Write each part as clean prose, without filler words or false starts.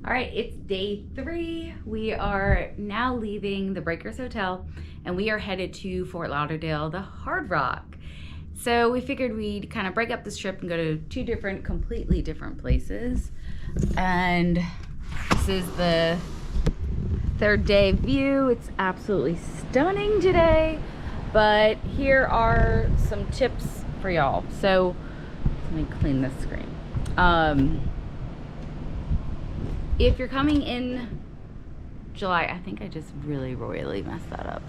All right, it's day 3. We are now leaving the Breakers Hotel and we are headed to Fort Lauderdale, the Hard Rock. So we figured we'd kind of break up this trip and go to 2 completely different places. And this is the 3rd day view. It's absolutely stunning today, but here are some tips for y'all. So let me clean this screen. If you're coming in July, I think I just really royally messed that up.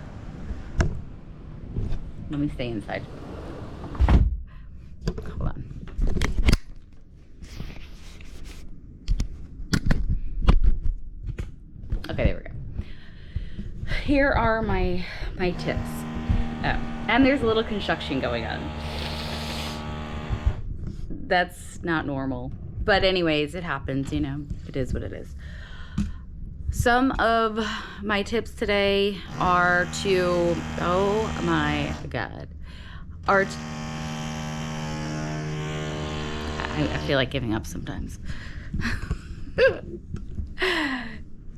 Let me stay inside. Hold on. Okay, there we go. Here are my tips. Oh, and there's a little construction going on. That's not normal. But anyways, it happens, you know. It is what it is. Some of my tips today are to, oh my God, I feel like giving up sometimes.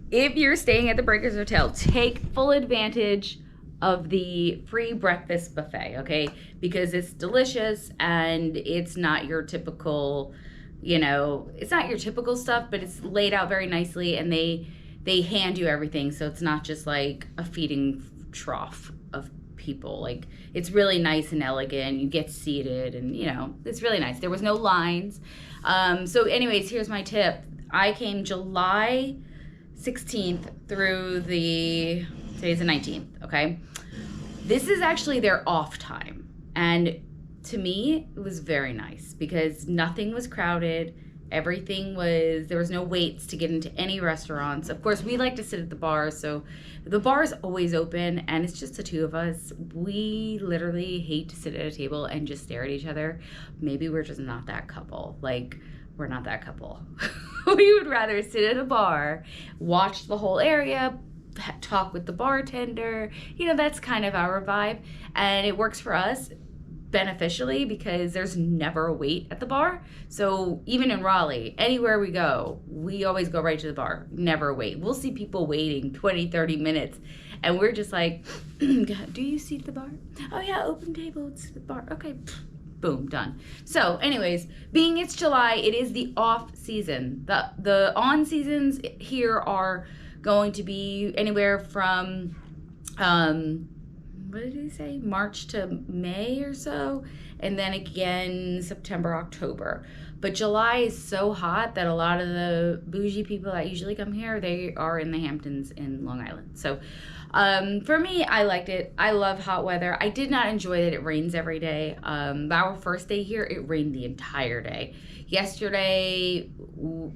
If you're staying at the Breakers Hotel, take full advantage of the free breakfast buffet, okay? Because it's delicious and it's not your typical, you know, it's not your typical stuff, but it's laid out very nicely and they hand you everything. So it's not just like a feeding trough of people. Like, it's really nice and elegant. You get seated and, you know, it's really nice. There was no lines. So anyways, here's my tip. I came July 16th through today's the 19th, okay? This is actually their off time. And to me, it was very nice because nothing was crowded. There was no waits to get into any restaurants. Of course, we like to sit at the bar, so the bar is always open and it's just the 2 of us. We literally hate to sit at a table and just stare at each other. Maybe we're just not that couple. Like, we're not that couple. We would rather sit at a bar, watch the whole area, talk with the bartender. You know, that's kind of our vibe. And it works for us beneficially because there's never a wait at the bar. So even in Raleigh, anywhere we go, we always go right to the bar. Never wait. We'll see people waiting 20, 30 minutes. And we're just like, do you seat at the bar? Oh yeah, open table, it's the bar. Okay. Boom, done. So anyways, being it's July, it is the off season. The on seasons here are going to be anywhere from, what did he say? March to May or so. And then again, September, October. But July is so hot that a lot of the bougie people that usually come here, they are in the Hamptons in Long Island. So for me, I liked it. I love hot weather. I did not enjoy that it rains every day. Our first day here, it rained the entire day. Yesterday,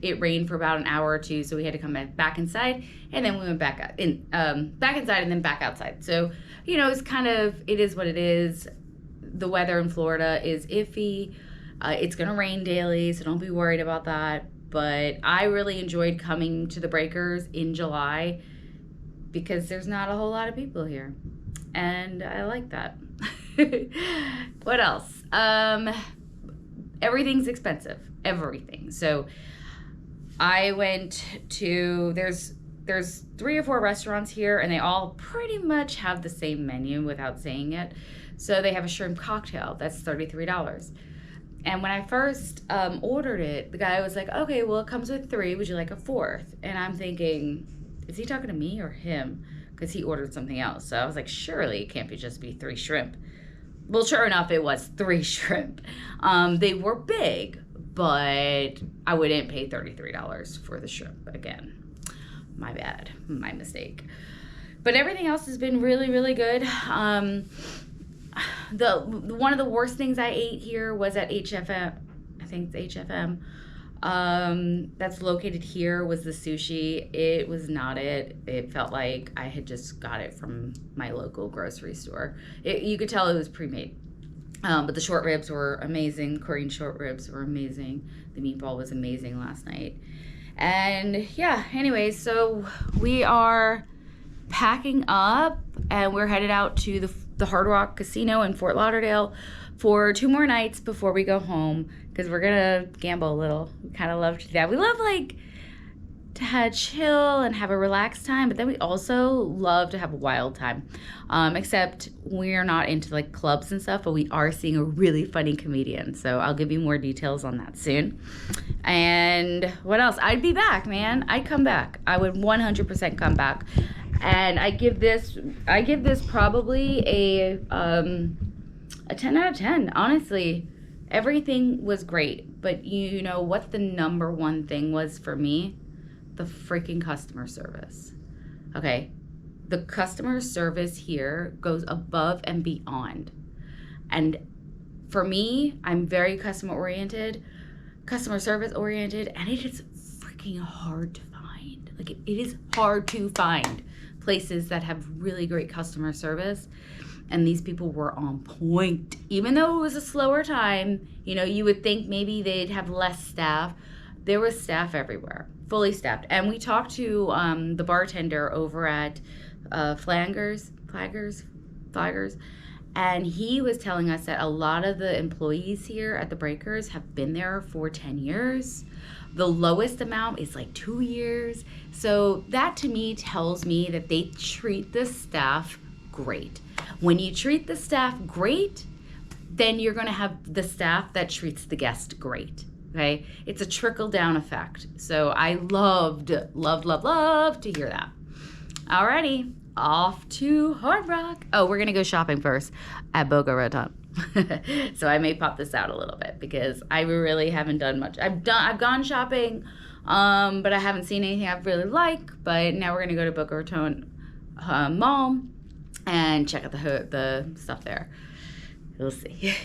it rained for about an hour or 2, so we had to come back inside, and then we went back inside and then back outside. So, you know, it is what it is. The weather in Florida is iffy. It's gonna rain daily, so don't be worried about that. But I really enjoyed coming to the Breakers in July because there's not a whole lot of people here, and I like that. What else? Everything's expensive. Everything. So I went to, there's 3 or 4 restaurants here and they all pretty much have the same menu without saying it. So they have a shrimp cocktail that's $33. And when I first ordered it, the guy was like, okay, well, it comes with 3. Would you like a 4th? And I'm thinking, is he talking to me or him? Because he ordered something else. So I was like, surely it can't just be 3 shrimp. Well, sure enough, it was 3 shrimp. They were big, but I wouldn't pay $33 for the shrimp again. My bad, my mistake. But everything else has been really, really good. One of the worst things I ate here was at HFM. I think it's HFM. That's located here, was the sushi. It was not it. It felt like I had just got it from my local grocery store. You could tell it was pre-made. But the short ribs were amazing. Korean short ribs were amazing. The meatball was amazing last night. And yeah, anyways, so we are packing up and we're headed out to the Hard Rock Casino in Fort Lauderdale for 2 more nights before we go home, because we're gonna gamble a little. We kind of love to do that. We love, like, to chill and have a relaxed time, but then we also love to have a wild time. Except we're not into like clubs and stuff, but we are seeing a really funny comedian. So I'll give you more details on that soon. And what else? I'd be back, man. I'd come back. I would 100% come back. And I give this probably a 10 out of 10, honestly. Everything was great, but you know what the number one thing was for me? The freaking customer service. Okay, the customer service here goes above and beyond. And for me, I'm very customer service oriented, and it is freaking hard to find. Like, it is hard to find places that have really great customer service. And these people were on point. Even though it was a slower time, you know, you would think maybe they'd have less staff. There was staff everywhere, fully staffed. And we talked to the bartender over at Flaggers, and he was telling us that a lot of the employees here at the Breakers have been there for 10 years. The lowest amount is like 2 years. So that to me tells me that they treat the staff great. When you treat the staff great, then you're going to have the staff that treats the guest great. Okay? It's a trickle-down effect. So I loved to hear that. Alrighty, off to Hard Rock. Oh, we're going to go shopping first at Boca Raton. So I may pop this out a little bit because I really haven't done much. I've gone shopping, but I haven't seen anything I really like. But now we're going to go to Boca Raton Mall and check out the stuff there. We'll see.